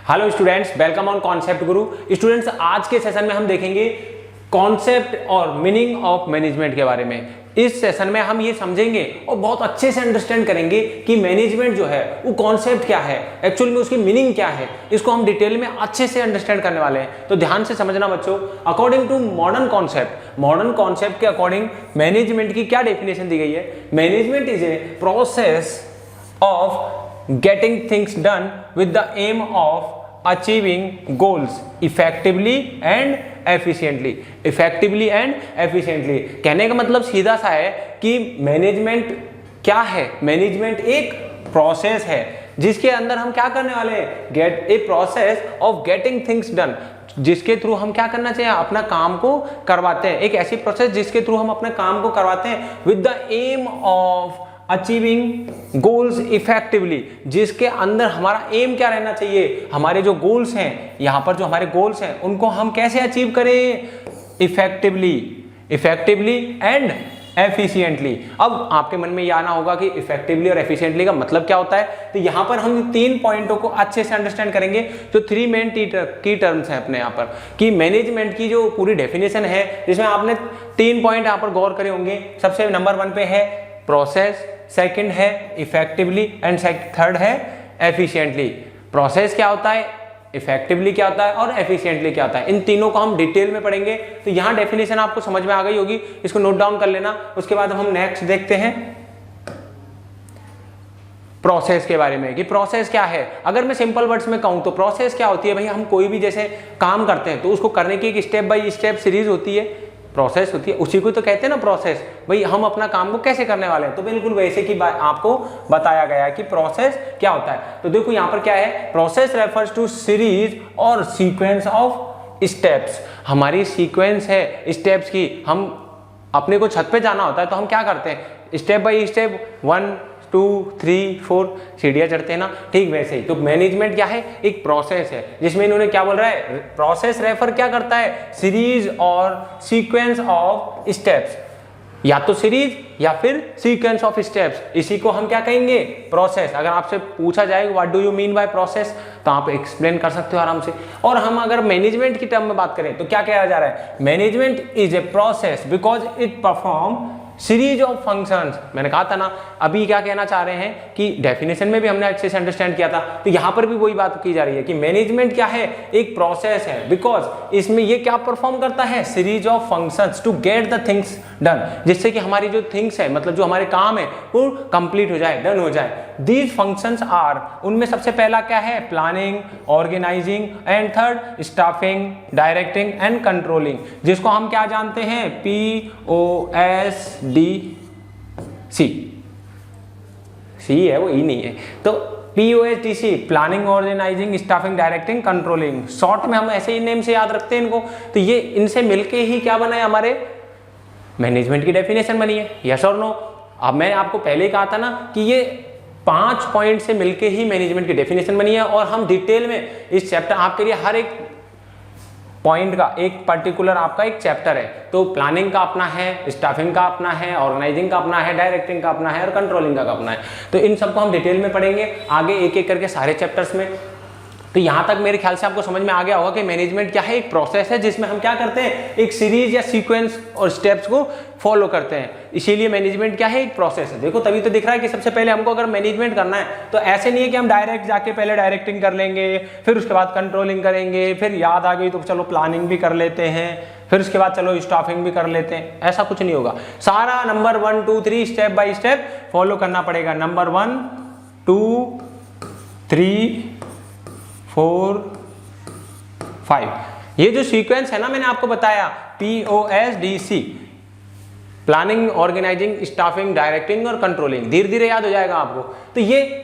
Hello students, welcome on concept Guru. Students, आज के session में हम देखेंगे कॉन्सेप्ट और मीनिंग ऑफ मैनेजमेंट के बारे में। इस सेशन में हम ये समझेंगे और बहुत अच्छे से अंडरस्टैंड करेंगे कि मैनेजमेंट जो है वो कॉन्सेप्ट क्या है, एक्चुअल में उसकी मीनिंग क्या है। इसको हम डिटेल में अच्छे से अंडरस्टैंड करने वाले हैं, तो ध्यान से समझना बच्चों। अकॉर्डिंग टू मॉडर्न कॉन्सेप्ट के अकॉर्डिंग मैनेजमेंट की क्या डेफिनेशन दी गई है? Management is a process of getting things done with the aim of achieving goals effectively and efficiently। कहने का मतलब सीधा सा है कि मैनेजमेंट क्या है? मैनेजमेंट एक प्रोसेस है जिसके अंदर हम क्या करने वाले हैं? Gate a process of getting things done, जिसके थ्रू हम क्या करना चाहिए? अपना काम को करवाते हैं। एक ऐसी प्रोसेस जिसके थ्रू हम अपने काम को करवाते हैं with the aim of achieving goals effectively, जिसके अंदर हमारा एम क्या रहना चाहिए? हमारे जो गोल्स हैं, यहाँ पर जो हमारे गोल्स हैं उनको हम कैसे अचीव करें? Effectively and efficiently. अब आपके मन में ये आना होगा कि इफेक्टिवली और एफिशिएंटली का मतलब क्या होता है? तो यहाँ पर हम 3 पॉइंटों को अच्छे से अंडरस्टैंड करेंगे। जो 3 मेन की टर्म्स हैं अपने यहाँ पर कि मैनेजमेंट की जो पूरी डेफिनेशन है, जिसमें आपने 3 पॉइंट यहाँ पर गौर करे होंगे। सबसे नंबर 1 पे है प्रोसेस, सेकंड है इफेक्टिवली एंड थर्ड है एफिशिएंटली। प्रोसेस क्या होता है, इफेक्टिवली क्या होता है और एफिशिएंटली क्या होता है, इन तीनों को हम डिटेल में पढ़ेंगे। तो यहाँ डेफिनेशन आपको समझ में आ गई होगी, इसको नोट डाउन कर लेना। उसके बाद हम नेक्स्ट देखते हैं प्रोसेस के बारे में कि प्रोसेस क्या है। अगर मैं सिंपल वर्ड्स में कहूँ तो प्रोसेस क्या होती है भाई? हम कोई भी जैसे काम करते हैं तो उसको करने की एक स्टेप बाय स्टेप सीरीज होती है, प्रोसेस होती है, उसी को तो कहते हैं ना प्रोसेस। भाई हम अपना काम को कैसे करने वाले हैं, तो बिल्कुल वैसे की बात आपको बताया गया है कि प्रोसेस क्या होता है। तो देखो यहाँ पर क्या है, प्रोसेस रेफर्स टू सीरीज और सीक्वेंस ऑफ स्टेप्स। हमारी सीक्वेंस है स्टेप्स की। हम अपने को छत पे जाना होता है तो हम क्या करते हैं? स्टेप बाय स्टेप 1 2 3 4 सीढ़ियां चढ़ते हैं ना, ठीक वैसे ही। तो मैनेजमेंट क्या है? एक प्रोसेस है जिसमें इन्होंने क्या बोल रहा है? प्रोसेस रेफर क्या करता है? सीरीज और सीक्वेंस ऑफ स्टेप्स, या तो सीरीज या फिर सीक्वेंस ऑफ स्टेप्स, इसी को हम क्या कहेंगे? प्रोसेस। अगर आपसे पूछा जाए what do you mean by process, तो आप एक्सप्लेन कर सकते हो आराम से। और हम अगर मैनेजमेंट की टर्म में बात करें तो क्या कहा जा रहा है? Management is a process because it perform series of functions. मैंने कहा था ना, अभी क्या कहना चाह रहे हैं कि डेफिनेशन में भी हमने अच्छे से अंडरस्टैंड किया था, तो यहां पर भी वही बात की जा रही है कि मैनेजमेंट क्या है? एक प्रोसेस है बिकॉज इसमें ये क्या परफॉर्म करता है? Series of functions to get the things done, जिससे कि हमारी जो थिंग्स है, मतलब जो हमारे काम है वो कंप्लीट हो जाए, डन हो जाए। दीज फंक्शंस आर, उनमें सबसे पहला क्या है? Planning, organising and third staffing, directing and controlling, जिसको हम क्या जानते हैं? POSDC। सी है वो, ई नहीं है। तो POSDC, planning, organising, staffing, directing, controlling, short में हम ऐसे ही नेम से याद रखते हैं इनको। तो ये इनसे मिलके ही क्या बना है? हमारे मैनेजमेंट की डेफिनेशन बनी है। यस और नो? अब मैंने आपको पहले ही कहा था ना कि ये 5 पॉइंट से मिलके ही मैनेजमेंट की डेफिनेशन बनी है, और हम डिटेल में इस चैप्टर आपके लिए हर एक पॉइंट का एक पर्टिकुलर आपका एक चैप्टर है। तो प्लानिंग का अपना है, स्टाफिंग का अपना है, ऑर्गेनाइजिंग का अपना है, डायरेक्टिंग का अपना है और कंट्रोलिंग का अपना है। तो इन सबको हम डिटेल में पढ़ेंगे आगे एक एक करके सारे चैप्टर्स में। तो यहां तक मेरे ख्याल से आपको समझ में आ गया होगा कि मैनेजमेंट क्या है? एक प्रोसेस है जिसमें हम क्या करते हैं? एक सीरीज या सीक्वेंस और स्टेप्स को फॉलो करते हैं। इसीलिए मैनेजमेंट क्या है? एक प्रोसेस है। देखो तभी तो दिख रहा है कि सबसे पहले हमको अगर मैनेजमेंट करना है तो ऐसे नहीं है कि हम डायरेक्ट जाके पहले डायरेक्टिंग कर लेंगे, फिर उसके बाद कंट्रोलिंग करेंगे, फिर याद आ गई तो चलो प्लानिंग भी कर लेते हैं, फिर उसके बाद चलो स्टाफिंग भी कर लेते हैं। ऐसा कुछ नहीं होगा। सारा number 1 2 3 step by step follow करना पड़ेगा। नंबर 1 2 3 4 5, ये जो सीक्वेंस है ना, मैंने आपको बताया POSDC, planning, organising, staffing, directing और कंट्रोलिंग, धीरे धीरे याद हो जाएगा आपको। तो ये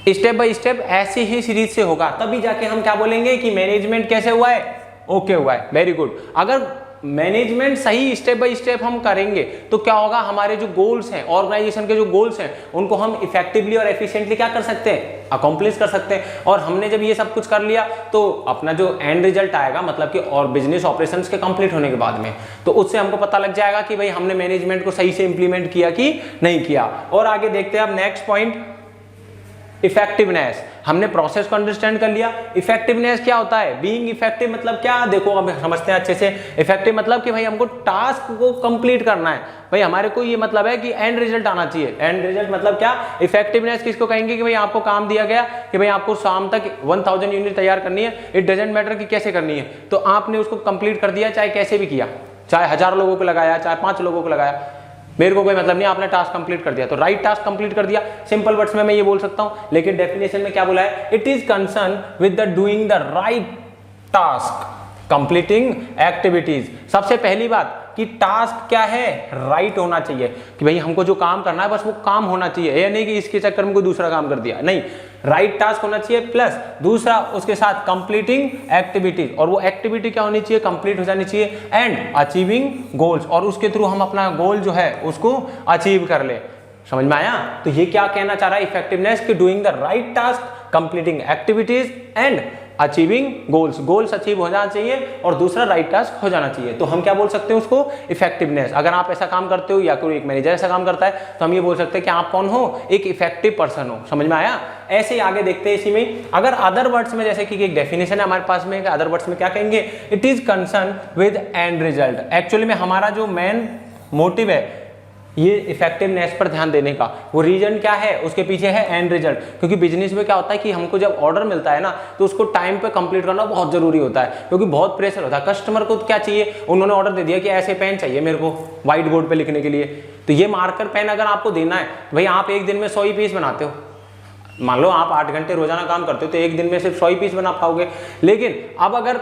स्टेप बाय स्टेप ऐसे ही सीरीज से होगा, तभी जाके हम क्या बोलेंगे कि मैनेजमेंट कैसे हुआ है? ओके हुआ है। Very good. अगर मैनेजमेंट सही स्टेप बाय स्टेप हम करेंगे तो क्या होगा? हमारे जो गोल्स हैं, ऑर्गेनाइजेशन के जो गोल्स हैं, उनको हम इफेक्टिवली और एफिशिएंटली क्या कर सकते हैं? अकॉम्प्लिश कर सकते हैं। और हमने जब ये सब कुछ कर लिया तो अपना जो एंड रिजल्ट आएगा, मतलब कि और बिजनेस ऑपरेशंस के कंप्लीट होने के बाद में, तो उससे हमको पता लग जाएगा कि भाई हमने मैनेजमेंट को सही से इंप्लीमेंट किया कि नहीं किया। और आगे देखते हैं अब नेक्स्ट पॉइंट, इफेक्टिवनेस, हमने प्रोसेस को अंडरस्टैंड कर लिया। इफेक्टिवनेस क्या होता है, बीइंग इफेक्टिव मतलब क्या, देखो अब समझते हैं अच्छे से। इफेक्टिव मतलब कि भाई हमको टास्क को कंप्लीट करना है, भाई हमारे को ये मतलब है कि एंड रिजल्ट आना चाहिए। एंड रिजल्ट मतलब क्या, इफेक्टिवनेस किसको कहेंगे कि भाई आपको काम दिया गया कि भाई आपको शाम तक 1000 यूनिट तैयार करनी है, इट डजंट मैटर कि कैसे करनी है, तो आपने उसको कंप्लीट कर दिया, चाहे कैसे भी किया, चाहे 1000 लोगों को लगाया, चाहे 5 लोगों को लगाया, मेरे को कोई मतलब नहीं, आपने टास्क कंप्लीट कर दिया, तो राइट टास्क कंप्लीट कर दिया। सिंपल वर्ड्स में मैं ये बोल सकता हूं, लेकिन डेफिनेशन में क्या बोला है, it is concern with the doing the right task completing activities. सबसे पहली बात कि टास्क क्या है, राइट होना चाहिए, कि भाई हमको जो काम करना है बस वो काम होना चाहिए, ये नहीं कि इसके चक्कर में कोई दूसरा काम कर दिया, नहीं, राइट टास्क होना चाहिए। प्लस दूसरा उसके साथ कंप्लीटिंग एक्टिविटीज, और वो एक्टिविटी क्या होनी चाहिए, कंप्लीट हो जानी चाहिए। एंड अचीविंग गोल्स, और उसके थ्रू हम अपना गोल जो है उसको अचीव कर ले। समझ में आया? तो ये क्या कहना चाह रहा है इफेक्टिवनेस, कि doing the right task, completing activities and achieving goals, goals achieve हो जाना चाहिए और दूसरा राइट टास्क हो जाना चाहिए। तो हम क्या बोल सकते हैं उसको, इफेक्टिवनेस। अगर आप ऐसा काम करते हो या कोई एक मैनेजर ऐसा काम करता है तो हम ये बोल सकते हैं कि आप कौन हो, एक इफेक्टिव पर्सन हो। समझ में आया? ऐसे ही आगे देखते हैं इसी में। अगर अदर वर्ड्स में, जैसे कि एक डेफिनेशन है हमारे पास में, अदर वर्ड्स में क्या कहेंगे, it is concern with and result. Actually में हमारा जो मेन मोटिव है ये इफेक्टिवनेस पर ध्यान देने का, वो रीजन क्या है, उसके पीछे है एंड रिजल्ट। क्योंकि बिजनेस में क्या होता है कि हमको जब ऑर्डर मिलता है ना तो उसको टाइम पे कंप्लीट करना बहुत जरूरी होता है, क्योंकि बहुत प्रेशर होता है। कस्टमर को क्या चाहिए, उन्होंने ऑर्डर दे दिया कि ऐसे पेन चाहिए मेरे को व्हाइट बोर्ड पे लिखने के लिए, तो ये मार्कर पेन अगर आपको देना है, भाई आप एक दिन में 100 ही पीस बनाते हो, मान लो आप 8 घंटे रोजाना काम करते हो तो एक दिन में सिर्फ 100 ही पीस बना पाओगे। लेकिन अब अगर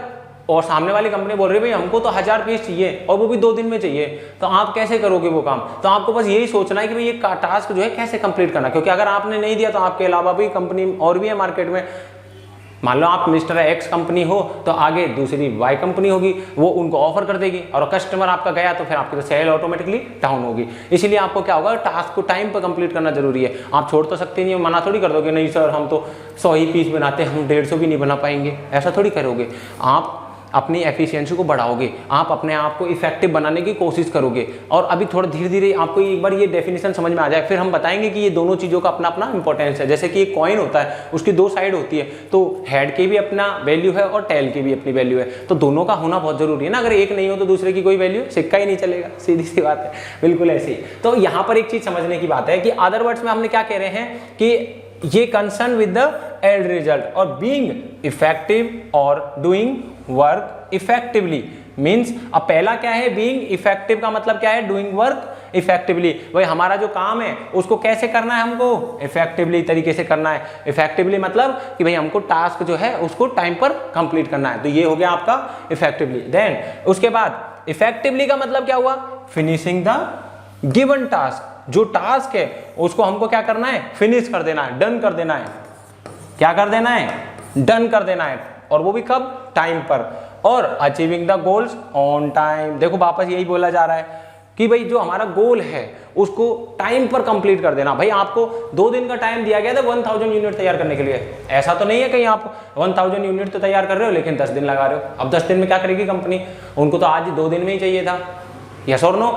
और सामने वाली कंपनी बोल रही है भाई हमको तो 1000 पीस चाहिए और वो भी 2 दिन में चाहिए, तो आप कैसे करोगे वो काम? तो आपको बस यही सोचना है कि भाई ये टास्क जो है कैसे कंप्लीट करना, क्योंकि अगर आपने नहीं दिया तो आपके अलावा भी कंपनी और भी है मार्केट में। मान लो आप मिस्टर एक्स कंपनी हो तो आगे दूसरी वाई कंपनी होगी, वो उनको ऑफर कर देगी और कस्टमर आपका गया तो फिर आपकी तो सेल ऑटोमेटिकली डाउन होगी। इसीलिए आपको क्या होगा, टास्क को टाइम पर कंप्लीट करना जरूरी है। आप छोड़ तो सकते नहीं, मना थोड़ी कर दोगे, नहीं सर हम तो 100 ही पीस बनाते हैं, हम 150 भी नहीं बना पाएंगे, ऐसा थोड़ी करोगे। आप अपनी एफिशिएंसी को बढ़ाओगे, आप अपने आप को इफेक्टिव बनाने की कोशिश करोगे। और अभी थोड़ा धीरे धीरे आपको एक बार ये डेफिनेशन समझ में आ जाए, फिर हम बताएंगे कि ये दोनों चीज़ों का अपना अपना इंपॉर्टेंस है। जैसे कि एक कॉइन होता है, उसकी 2 साइड होती है, तो हेड की भी अपना वैल्यू है और टेल की भी अपनी वैल्यू है, तो दोनों का होना बहुत जरूरी है ना। अगर एक नहीं हो तो दूसरे की कोई वैल्यू, सिक्का ही नहीं चलेगा, सीधी सी बात है, बिल्कुल ऐसे ही। तो यहाँ पर एक चीज समझने की बात है कि अदर वर्ड्स में हमने क्या कह रहे हैं कि ये concern with the end result, और बीइंग इफेक्टिव और डूइंग वर्क इफेक्टिवली मीन्स, अब पहला क्या है, बीइंग इफेक्टिव का मतलब क्या है, डूइंग वर्क इफेक्टिवली। भाई हमारा जो काम है उसको कैसे करना है, हमको इफेक्टिवली तरीके से करना है। इफेक्टिवली मतलब कि भाई हमको टास्क जो है उसको टाइम पर कंप्लीट करना है, तो ये हो गया आपका इफेक्टिवली। देन उसके बाद इफेक्टिवली का मतलब क्या हुआ, फिनिशिंग द गिवन टास्क। जो टास्क है उसको हमको क्या करना है, फिनिश कर देना है, डन कर देना है। क्या कर देना है, डन कर देना है, और वो भी कब, टाइम पर। और achieving the goals on time. देखो वापस यही बोला जा रहा है कि भाई जो हमारा गोल है उसको टाइम पर कंप्लीट कर देना। भाई आपको 2 दिन का टाइम दिया गया था 1000 यूनिट तैयार करने के लिए, ऐसा तो नहीं है कहीं आप 1000 यूनिट तो तैयार कर रहे हो लेकिन 10 दिन लगा रहे हो। अब 10 दिन में क्या करेगी कंपनी, उनको तो आज 2 दिन में ही चाहिए था। यस और नो?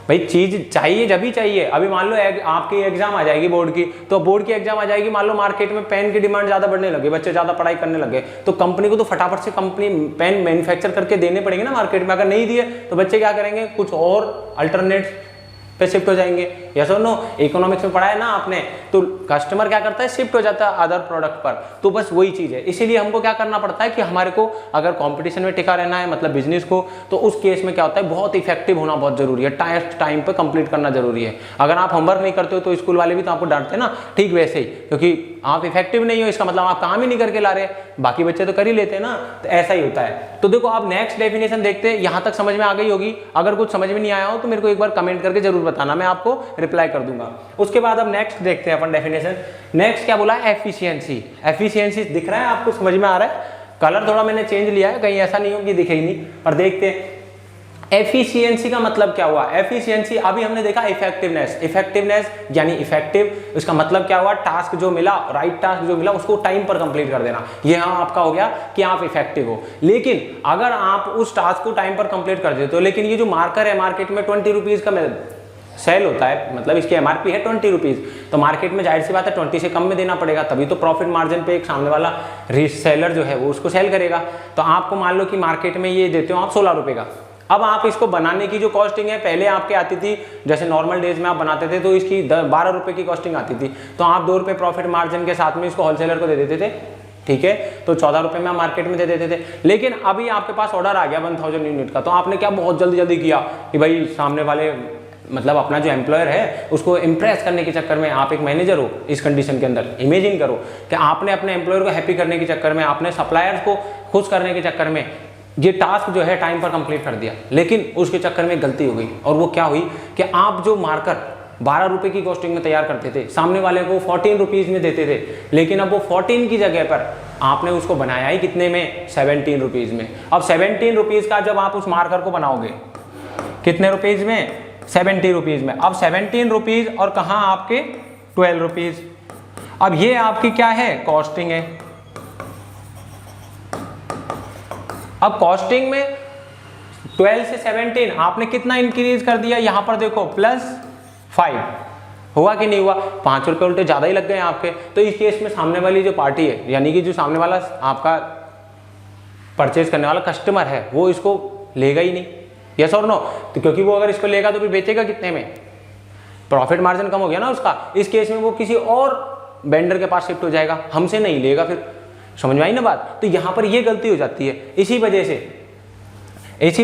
भाई चीज चाहिए जब ही चाहिए। अभी मान लो आपकी एग्जाम आ जाएगी बोर्ड की, तो बोर्ड की एग्जाम आ जाएगी, मान लो मार्केट में पेन की डिमांड ज्यादा बढ़ने लगे, बच्चे ज्यादा पढ़ाई करने लगे, तो कंपनी को तो फटाफट से कंपनी पेन मैन्युफैक्चर करके देने पड़ेंगे ना मार्केट में। अगर नहीं दिए तो बच्चे क्या करेंगे, कुछ और अल्टरनेट पे शिफ्ट हो जाएंगे। यस और नो? इकोनॉमिक्स में पढ़ा है ना आपने, तो कस्टमर क्या करता है, शिफ्ट हो जाता है अदर प्रोडक्ट पर। तो बस वही चीज है, इसीलिए हमको क्या करना पड़ता है कि हमारे को अगर कंपटीशन में टिका रहना है, मतलब बिजनेस को, तो उस केस में क्या होता है, बहुत इफेक्टिव होना बहुत जरूरी है, टाइम पे कंप्लीट करना जरूरी है। अगर आप होमवर्क नहीं करते हो तो स्कूल वाले भी तो आपको डांटते हैं ना, ठीक वैसे ही, क्योंकि आप इफेक्टिव नहीं हो इसका मतलब आप काम ही नहीं करके ला रहे, बाकी बच्चे तो कर ही लेते हैं ना, तो ऐसा ही होता है। तो देखो आप नेक्स्ट डेफिनेशन देखते हैं, यहां तक समझ में आ गई होगी। अगर कुछ समझ में नहीं आया हो तो मेरे को एक बार कमेंट करके जरूर बताना, मैं आपको रिप्लाई कर दूंगा। उसके बाद अब नेक्स्ट देखते हैं अपन डेफिनेशन। नेक्स्ट क्या बोला है, एफिशिएंसी। एफिशिएंसी दिख रहा है आपको, समझ में आ रहा है? कलर थोड़ा मैंने चेंज लिया है, कहीं ऐसा नहीं हो कि दिखे ही नहीं, पर देखते हैं एफिशिएंसी का मतलब क्या हुआ। एफिशिएंसी अभी हमने देखा इफेक्टिवनेस, इफेक्टिवनेस यानी इफेक्टिव, इसका मतलब क्या हुआ, टास्क जो मिला, राइट टास्क जो मिला उसको टाइम पर कंप्लीट कर देना, ये हाँ आपका हो गया कि आप इफेक्टिव हो। लेकिन अगर आप उस टास्क को टाइम पर कंप्लीट कर देते हो, लेकिन ये जो मार्कर है मार्केट में 20 रुपीज का सेल होता है, मतलब इसकी एमआरपी है 20 रुपीज़, तो मार्केट में जाहिर सी बात है 20 से कम में देना पड़ेगा, तभी तो प्रॉफिट मार्जिन पे एक सामने वाला रीसेलर जो है वो उसको सेल करेगा। तो आपको मान लो कि मार्केट में ये देते हो आप 16 रुपये का। अब आप इसको बनाने की जो कॉस्टिंग है पहले आपके आती थी, जैसे नॉर्मल डेज में आप बनाते थे तो इसकी 12 रुपये की कॉस्टिंग आती थी, तो आप 2 रुपये प्रॉफिट मार्जिन के साथ में इसको होलसेलर को दे देते थे, ठीक है, तो 14 रुपये में आप मार्केट में दे देते थे। लेकिन अभी आपके पास ऑर्डर आ गया 1000 यूनिट का, तो आपने क्या बहुत जल्दी जल्दी किया कि भाई सामने वाले मतलब अपना जो एम्प्लॉयर है उसको इम्प्रेस करने के चक्कर में, आप एक मैनेजर हो इस कंडीशन के अंदर, इमेजिन करो कि आपने अपने एम्प्लॉयर को हैप्पी करने के चक्कर में, आपने सप्लायर्स को खुश करने के चक्कर में ये टास्क जो है टाइम पर कंप्लीट कर दिया, लेकिन उसके चक्कर में गलती हो गई। और वो क्या हुई कि आप जो मार्कर 12 रुपये की कॉस्टिंग में तैयार करते थे, सामने वाले को 14 रुपीज़ में देते थे, लेकिन अब वो 14 की जगह पर आपने उसको बनाया ही कितने में, 17 रुपीज़ में। अब 17 रुपीज़ का जब आप उस मार्कर को बनाओगे कितने रुपीज़ में, 70 रुपीज़ में। अब 17 रुपीज़ और कहाँ आपके 12 रुपीज़। अब ये आपकी क्या है, कॉस्टिंग है। अब कॉस्टिंग में 12 से 17 आपने कितना इंक्रीज कर दिया, यहां पर देखो +5 हुआ कि नहीं हुआ, 5 रुपये उल्टे ज़्यादा ही लग गए आपके। तो इस केस में सामने वाली जो पार्टी है, यानी कि जो सामने वाला आपका परचेज करने वाला कस्टमर है, वो इसको लेगा ही नहीं, यस और नो। तो क्योंकि वो अगर इसको लेगा तो फिर बेचेगा कितने में, प्रॉफिट मार्जिन कम हो गया ना उसका। इस केस में वो किसी और वेंडर के पास शिफ्ट हो जाएगा, हमसे नहीं लेगा। फिर समझ में आई ना बात। तो यहाँ पर ये गलती हो जाती है। इसी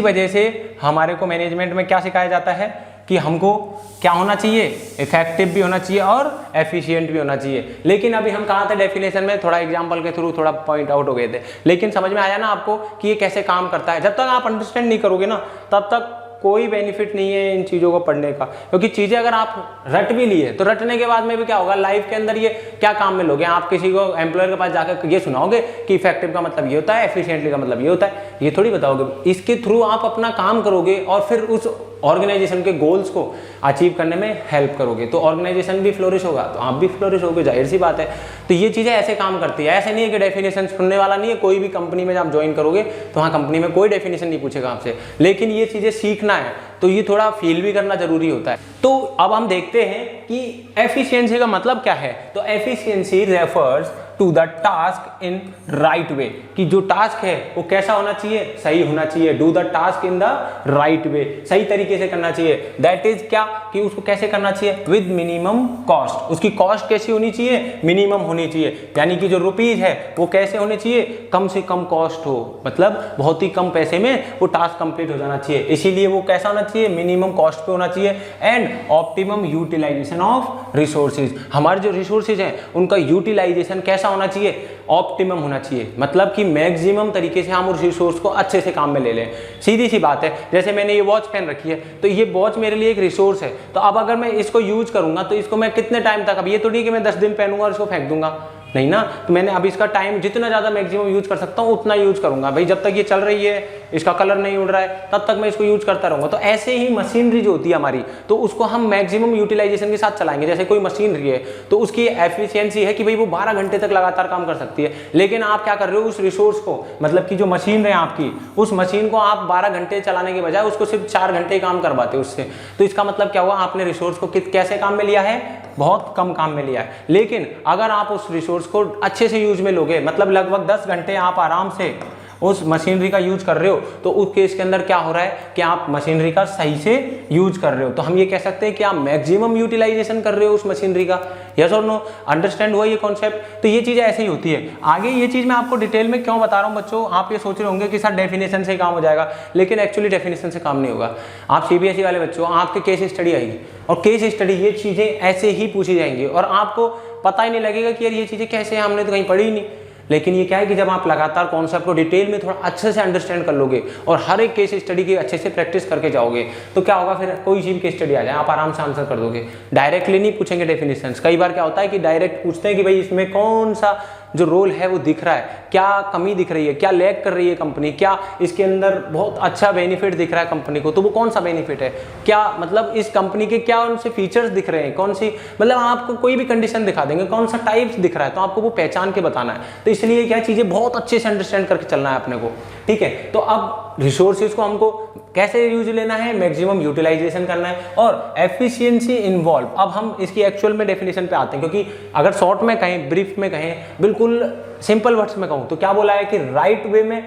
वजह से हमारे को मैनेजमेंट में क्या सिखाया जाता है कि हमको क्या होना चाहिए, इफेक्टिव भी होना चाहिए और एफिशिएंट भी होना चाहिए। लेकिन अभी हम कहाँ थे डेफिनेशन में, थोड़ा एग्जांपल के थ्रू थोड़ा पॉइंट आउट हो गए थे, लेकिन समझ में आया ना आपको कि ये कैसे काम करता है। जब तक आप अंडरस्टैंड नहीं करोगे ना, तब तक कोई बेनिफिट नहीं है इन चीज़ों को पढ़ने का। क्योंकि चीज़ें अगर आप रट भी लिए तो रटने के बाद में भी क्या होगा, लाइफ के अंदर ये क्या काम में लोगे। आप किसी को एम्प्लॉयर के पास जाकर ये सुनाओगे कि इफेक्टिव का मतलब ये होता है, एफिशिएंटली का मतलब ये होता है, ये थोड़ी बताओगे। इसके थ्रू आप अपना काम करोगे और फिर उस ऑर्गेनाइजेशन के गोल्स को अचीव करने में हेल्प करोगे, तो ऑर्गेनाइजेशन भी फ्लोरिश होगा, तो आप भी फ्लोरिश होगे, जाहिर सी बात है। तो ये चीज़ें ऐसे काम करती है। ऐसे नहीं है कि डेफिनेशन सुनने वाला नहीं है, कोई भी कंपनी में जब आप ज्वाइन करोगे तो वहाँ कंपनी में कोई डेफिनेशन नहीं पूछेगा आपसे, लेकिन ये चीज़ें सीखना है तो ये थोड़ा फील भी करना जरूरी होता है। तो अब हम देखते हैं कि एफिशिएंसी का मतलब क्या है। तो efficiency refers to the task in right way, कि जो टास्क है वो कैसा होना चाहिए, सही होना चाहिए। Do the task in the right way, सही तरीके से करना चाहिए। दैट इज क्या, कि उसको कैसे करना चाहिए, विद मिनिमम कॉस्ट। उसकी कॉस्ट कैसी होनी चाहिए, मिनिमम होनी चाहिए, यानी कि जो रुपीज है वो कैसे होने चाहिए, कम से कम कॉस्ट हो, मतलब बहुत ही कम पैसे में वो टास्क कंप्लीट हो जाना चाहिए। इसीलिए वो कैसा होना चाहिए, मिनिमम कॉस्ट पे होना चाहिए। And optimum utilisation of resources, हमारे जो रिसोर्सेज हैं उनका यूटिलाइजेशन कैसा होना चाहिए, ऑप्टिमम होना चाहिए, मतलब कि मैक्सिमम तरीके से हम उस रिसोर्स को अच्छे से काम में ले लें। सीधी सी बात है, जैसे मैंने ये वॉच पहन रखी है, तो ये वॉच मेरे लिए एक रिसोर्स है, तो अब अगर मैं इसको यूज करूंगा तो इसको मैं कितने टाइम तक, अब ये तो नहीं कि मैं 10 दिन पहनूंगा और इसको फेंक दूंगा, नहीं ना। तो मैंने अब इसका टाइम जितना ज़्यादा मैक्सिमम यूज कर सकता हूँ उतना यूज करूंगा। भाई जब तक ये चल रही है, इसका कलर नहीं उड़ रहा है, तब तक मैं इसको यूज करता रहूंगा। तो ऐसे ही मशीनरी जो होती है हमारी, तो उसको हम मैक्सिमम यूटिलाइजेशन के साथ चलाएंगे। जैसे कोई मशीनरी है तो उसकी एफिशिएंसी है कि भाई वो 12 घंटे तक लगातार काम कर सकती है, लेकिन आप क्या कर रहे हो, उस रिसोर्स को, मतलब कि जो मशीन है आपकी, उस मशीन को आप 12 घंटे चलाने के बजाय उसको सिर्फ 4 घंटे काम करवाते हो उससे। तो इसका मतलब क्या हुआ, आपने रिसोर्स को कैसे काम में लिया है, बहुत कम काम में लिया है। लेकिन अगर आप उस रिसोर्स को अच्छे से यूज में लोगे, मतलब लगभग 10 घंटे आप आराम से उस मशीनरी का यूज कर रहे हो, तो उस केस के अंदर क्या हो रहा है कि आप मशीनरी का सही से यूज कर रहे हो। तो हम ये कह सकते हैं कि आप मैक्सिमम यूटिलाइजेशन कर रहे हो उस मशीनरी का। यस और नो, अंडरस्टैंड हुआ ये कॉन्सेप्ट। तो ये चीज़ें ऐसे ही होती है। आगे ये चीज़ मैं आपको डिटेल में क्यों बता रहा हूँ बच्चों, आप ये सोच रहे होंगे कि सर डेफिनेशन से काम हो जाएगा, लेकिन एक्चुअली डेफिनेशन से काम नहीं होगा। आप सीबीएसई वाले बच्चों, आपके केस स्टडी आएगी और केस स्टडी ये चीज़ें ऐसे ही पूछी जाएंगी और आपको पता ही नहीं लगेगा कि यार ये चीज़ें कैसे हैं, हमने तो कहीं पढ़ी ही नहीं। लेकिन ये क्या है कि जब आप लगातार कॉन्सेप्ट को डिटेल में थोड़ा अच्छे से अंडरस्टैंड कर लोगे और हर एक केस स्टडी की अच्छे से प्रैक्टिस करके जाओगे, तो क्या होगा, फिर कोई सी भी केस स्टडी आ जाए आप आराम से आंसर कर दोगे। डायरेक्टली नहीं पूछेंगे डेफिनेशंस। कई बार क्या होता है कि डायरेक्ट पूछते हैं कि भाई इसमें कौन सा जो रोल है वो दिख रहा है, क्या कमी दिख रही है, क्या लैग कर रही है कंपनी, क्या इसके अंदर बहुत अच्छा बेनिफिट दिख रहा है कंपनी को, तो वो कौन सा बेनिफिट है, क्या मतलब इस कंपनी के क्या उनसे फीचर्स दिख रहे हैं, कौन सी, मतलब आपको कोई भी कंडीशन दिखा देंगे, कौन सा टाइप्स दिख रहा है, तो आपको वो पहचान के बताना है। तो इसलिए क्या चीज़ें बहुत अच्छे से अंडरस्टैंड करके चलना है अपने को, ठीक है। तो अब रिसोर्सेज को हमको कैसे यूज लेना है, मैक्सिमम यूटिलाइजेशन करना है। और एफिशिएंसी इन्वॉल्व, अब हम इसकी एक्चुअल में डेफिनेशन पे आते हैं, क्योंकि अगर शॉर्ट में कहें, ब्रीफ में कहें, बिल्कुल सिंपल वर्ड्स में कहूं तो क्या बोला है कि राइट वे में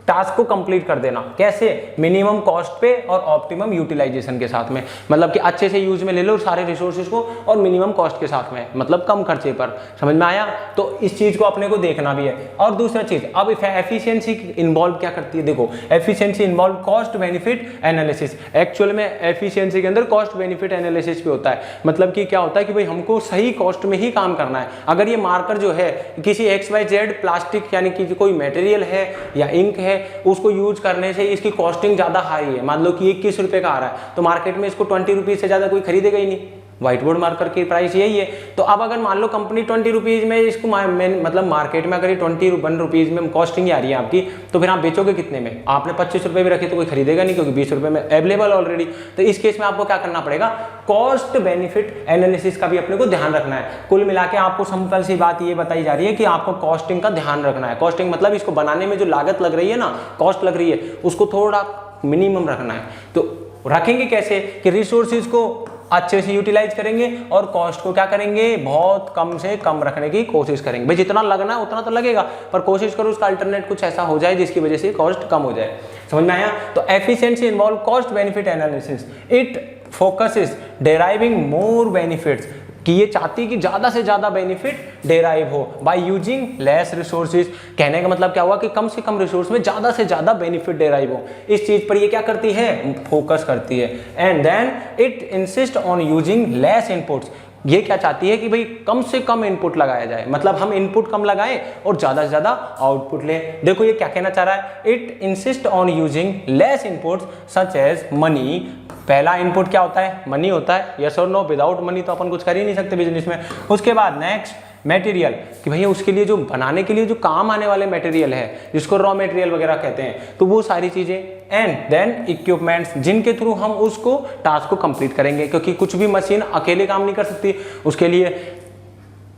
टास्क को कंप्लीट कर देना। कैसे? मिनिमम कॉस्ट पे और ऑप्टिमम यूटिलाइजेशन के साथ में, मतलब कि अच्छे से यूज में ले लो सारे रिसोर्सेज को और मिनिमम कॉस्ट के साथ में, मतलब कम खर्चे पर। समझ में आया? तो इस चीज को अपने को देखना भी है। और दूसरा चीज, अब एफिशिएंसी इन्वॉल्व क्या करती है, देखो efficiency involve cost benefit analysis. Actual में एफिशिएंसी के अंदर कॉस्ट बेनिफिट एनालिसिस भी होता है। मतलब कि क्या होता है कि भाई हमको सही कॉस्ट में ही काम करना है। अगर ये मार्कर जो है किसी XYZ प्लास्टिक यानी कि कोई मटेरियल है या इंक है, उसको यूज करने से इसकी कॉस्टिंग ज्यादा हाई है, मान लो कि 21 रुपए का आ रहा है, तो मार्केट में इसको 20 रुपीज से ज्यादा कोई खरीदेगा ही नहीं। व्हाइट बोर्ड मार्कर की प्राइस यही है। तो अब अगर मान लो कंपनी 20 रुपीज में इसको मतलब मार्केट में अगर ये 21 रुपीज में कॉस्टिंग आ रही है आपकी, तो फिर आप बेचोगे कितने में? आपने 25 रुपए भी रखे तो कोई खरीदेगा नहीं, क्योंकि 20 रुपए में अवेलेबल ऑलरेडी। तो इस केस में आपको क्या करना पड़ेगा, कॉस्ट बेनिफिट एनालिसिस का भी अपने को ध्यान रखना है। कुल मिला के आपको सिंपल सी बात ये बताई जा रही है कि आपको कॉस्टिंग का ध्यान रखना है। कॉस्टिंग मतलब इसको बनाने में जो लागत लग रही है ना, कॉस्ट लग रही है, उसको थोड़ा मिनिमम रखना है। तो रखेंगे कैसे कि रिसोर्सेज को अच्छे से यूटिलाइज करेंगे और कॉस्ट को क्या करेंगे, बहुत कम से कम रखने की कोशिश करेंगे। भाई जितना लगना है उतना तो लगेगा, पर कोशिश करो उसका अल्टरनेट कुछ ऐसा हो जाए जिसकी वजह से कॉस्ट कम हो जाए। समझ में आया? तो efficiency involve cost benefit analysis. It focuses deriving more benefits, कि ये चाहती कि ज्यादा से ज्यादा बेनिफिट डेराइव हो बाय यूजिंग लेस रिसोर्सेज। कहने का मतलब क्या हुआ कि कम से कम रिसोर्स में ज्यादा से ज्यादा बेनिफिट डेराइव हो। इस चीज पर ये क्या करती है, फोकस करती है। And then it insist on using less inputs. ये क्या चाहती है कि भाई कम से कम इनपुट लगाया जाए, मतलब हम इनपुट कम लगाएं और ज्यादा से ज्यादा आउटपुट लें। देखो ये क्या कहना चाह रहा है, it insist on using less inputs such as money. पहला इनपुट क्या होता है, मनी होता है। यस और नो, विदाउट मनी तो अपन कुछ कर ही नहीं सकते बिजनेस में। उसके बाद नेक्स्ट मटेरियल, कि भैया उसके लिए जो बनाने के लिए जो काम आने वाले मटेरियल है, जिसको रॉ मटेरियल वगैरह कहते हैं, तो वो सारी चीजें। एंड देन इक्विपमेंट्स, जिनके थ्रू हम उसको टास्क को कंप्लीट करेंगे, क्योंकि कुछ भी मशीन अकेले काम नहीं कर सकती। उसके लिए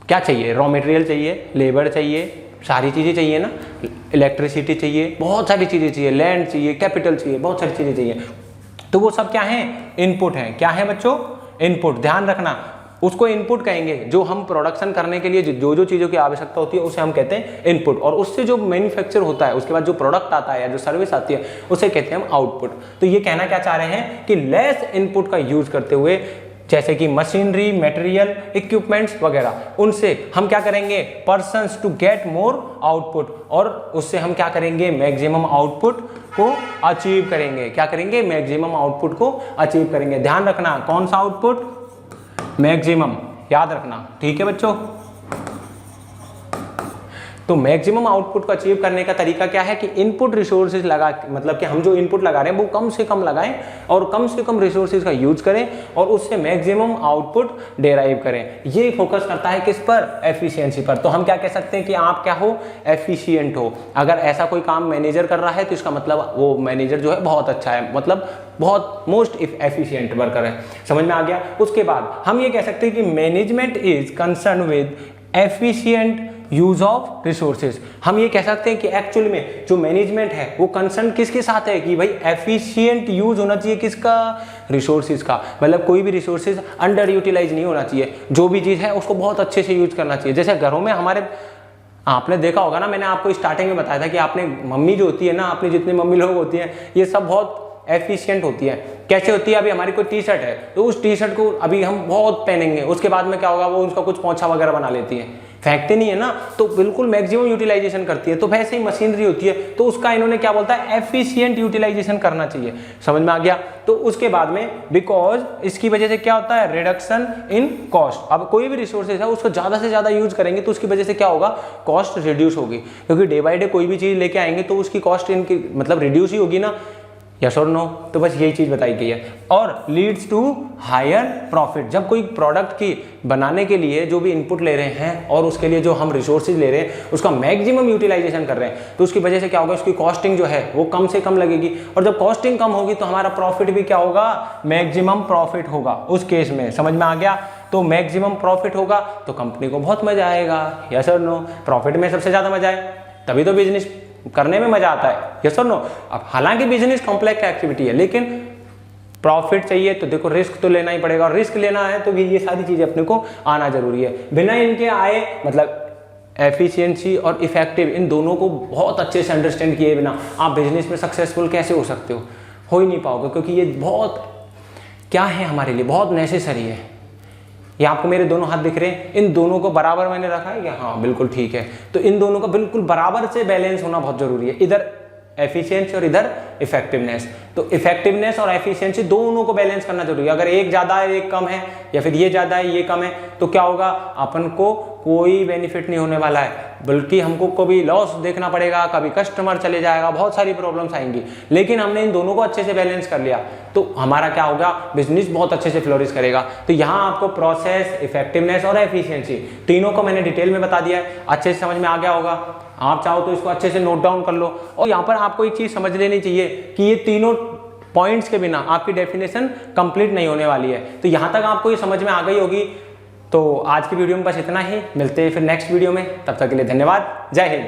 क्या चाहिए, रॉ मटेरियल चाहिए, लेबर चाहिए, सारी चीजें चाहिए ना, इलेक्ट्रिसिटी चाहिए, बहुत सारी चीजें चाहिए, लैंड चाहिए, कैपिटल चाहिए, बहुत सारी चीजें चाहिए। तो वो सब क्या है, इनपुट है। क्या है बच्चों, इनपुट। ध्यान रखना, उसको इनपुट कहेंगे। जो हम प्रोडक्शन करने के लिए जो जो चीज़ों की आवश्यकता होती है उसे हम कहते हैं इनपुट, और उससे जो मैन्युफैक्चर होता है, उसके बाद जो प्रोडक्ट आता है या जो सर्विस आती है, उसे कहते हैं हम आउटपुट। तो ये कहना क्या चाह रहे हैं कि लेस इनपुट का यूज करते हुए, जैसे कि मशीनरी, मटेरियल, इक्विपमेंट्स वगैरह, उनसे हम क्या करेंगे, persons to get more output, और उससे हम क्या करेंगे, मैक्सिमम आउटपुट को अचीव करेंगे। क्या करेंगे, मैक्सिमम आउटपुट को अचीव करेंगे। ध्यान रखना, कौन सा आउटपुट, मैक्सिमम, याद रखना, ठीक है बच्चों। तो मैक्सिमम आउटपुट को अचीव करने का तरीका क्या है कि इनपुट रिसोर्सेज लगा, मतलब कि हम जो इनपुट लगा रहे हैं वो कम से कम लगाएं और कम से कम रिसोर्सेज का यूज करें और उससे मैक्सिमम आउटपुट डेराइव करें। ये फोकस करता है किस पर, एफिशिएंसी पर। तो हम क्या कह सकते हैं कि आप क्या हो, एफिशिएंट हो। अगर ऐसा कोई काम मैनेजर कर रहा है तो इसका मतलब वो मैनेजर जो है बहुत अच्छा है, मतलब बहुत मोस्ट एफिशिएंट वर्कर है। समझ में आ गया। उसके बाद हम ये कह सकते हैं कि management is concern with efficient use of resources. हम ये कह सकते हैं कि एक्चुअल में जो मैनेजमेंट है वो कंसर्न किसके साथ है कि भाई एफिशिएंट यूज होना चाहिए किसका, रिसोर्सेज का। मतलब कोई भी रिसोर्सेज अंडर यूटिलाइज नहीं होना चाहिए, जो भी चीज है उसको बहुत अच्छे से यूज करना चाहिए। जैसे घरों में हमारे, आपने देखा होगा ना, मैंने आपको स्टार्टिंग में बताया था कि आपने मम्मी जो होती है ना, अपनी जितनी मम्मी लोग होती हैं, ये सब बहुत एफिशिएंट होती है। कैसे होती है, अभी हमारी कोई टी शर्ट है तो उस टी शर्ट को अभी हम बहुत पहनेंगे, उसके बाद में क्या होगा, वो उसका कुछ पोंछा वगैरह बना लेती है, फेंकते नहीं है ना, तो बिल्कुल मैक्सिमम यूटिलाइजेशन करती है। तो वैसे ही मशीनरी होती है, तो उसका इन्होंने क्या बोलता है, एफिशिएंट यूटिलाइजेशन करना चाहिए। समझ में आ गया। तो उसके बाद में बिकॉज इसकी वजह से क्या होता है, रिडक्शन इन कॉस्ट। अब कोई भी रिसोर्सेज है उसको ज्यादा से ज्यादा यूज करेंगे तो उसकी वजह से क्या होगा, कॉस्ट रिड्यूस होगी, क्योंकि डे बाय डे कोई भी चीज लेके आएंगे तो उसकी कॉस्ट इनकी मतलब रिड्यूस ही होगी ना, यस और नो। तो बस यही चीज बताई गई है। और लीड्स टू हायर प्रॉफिट। जब कोई प्रोडक्ट की बनाने के लिए जो भी इनपुट ले रहे हैं और उसके लिए जो हम रिसोर्सेज ले रहे हैं उसका मैक्सिमम यूटिलाइजेशन कर रहे हैं, तो उसकी वजह से क्या होगा, उसकी कॉस्टिंग जो है वो कम से कम लगेगी, और जब कॉस्टिंग कम होगी तो हमारा प्रॉफिट भी क्या होगा, मैक्सिमम प्रॉफिट होगा उस केस में। समझ में आ गया। तो मैक्सिमम प्रॉफिट होगा तो कंपनी को बहुत मजा आएगा, यस और नो। प्रॉफिट में सबसे ज्यादा मजा है, तभी तो बिजनेस करने में मजा आता है, यस और नो। अब हालांकि बिजनेस कॉम्प्लेक्स एक्टिविटी है, लेकिन प्रॉफिट चाहिए तो देखो रिस्क तो लेना ही पड़ेगा, और रिस्क लेना है तो ये सारी चीजें अपने को आना जरूरी है। बिना इनके आए मतलब एफिशिएंसी और इफेक्टिव, इन दोनों को बहुत अच्छे से अंडरस्टैंड किए बिना आप बिजनेस में सक्सेसफुल कैसे हो सकते हो ही नहीं पाओगे, क्योंकि ये बहुत क्या है हमारे लिए, बहुत नेसेसरी है। ये आपको मेरे दोनों हाथ दिख रहे हैं, इन दोनों को बराबर मैंने रखा है क्या? हाँ बिल्कुल ठीक है। तो इन दोनों का बिल्कुल बराबर से बैलेंस होना बहुत जरूरी है, इधर एफिशिएंसी और इधर इफेक्टिवनेस। तो इफेक्टिवनेस और एफिशिएंसी दोनों को बैलेंस करना जरूरी है। अगर एक ज़्यादा है एक कम है, या फिर ये ज़्यादा है ये कम है, तो क्या होगा, अपन को कोई बेनिफिट नहीं होने वाला है, बल्कि हमको कभी लॉस देखना पड़ेगा, कभी कस्टमर चले जाएगा, बहुत सारी प्रॉब्लम्स आएंगी। लेकिन हमने इन दोनों को अच्छे से बैलेंस कर लिया तो हमारा क्या होगा, बिजनेस बहुत अच्छे से फ्लोरिश करेगा। तो यहाँ आपको प्रोसेस, इफेक्टिवनेस और एफिशिएंसी तीनों को मैंने डिटेल में बता दिया है, अच्छे से समझ में आ गया होगा। आप चाहो तो इसको अच्छे से नोट डाउन कर लो। और यहाँ पर आपको एक चीज समझ लेनी चाहिए कि ये तीनों पॉइंट्स के बिना आपकी डेफिनेशन कंप्लीट नहीं होने वाली है। तो यहाँ तक आपको ये समझ में आ गई होगी। तो आज की वीडियो में बस इतना ही, मिलते हैं फिर नेक्स्ट वीडियो में, तब तक के लिए धन्यवाद, जय हिंद।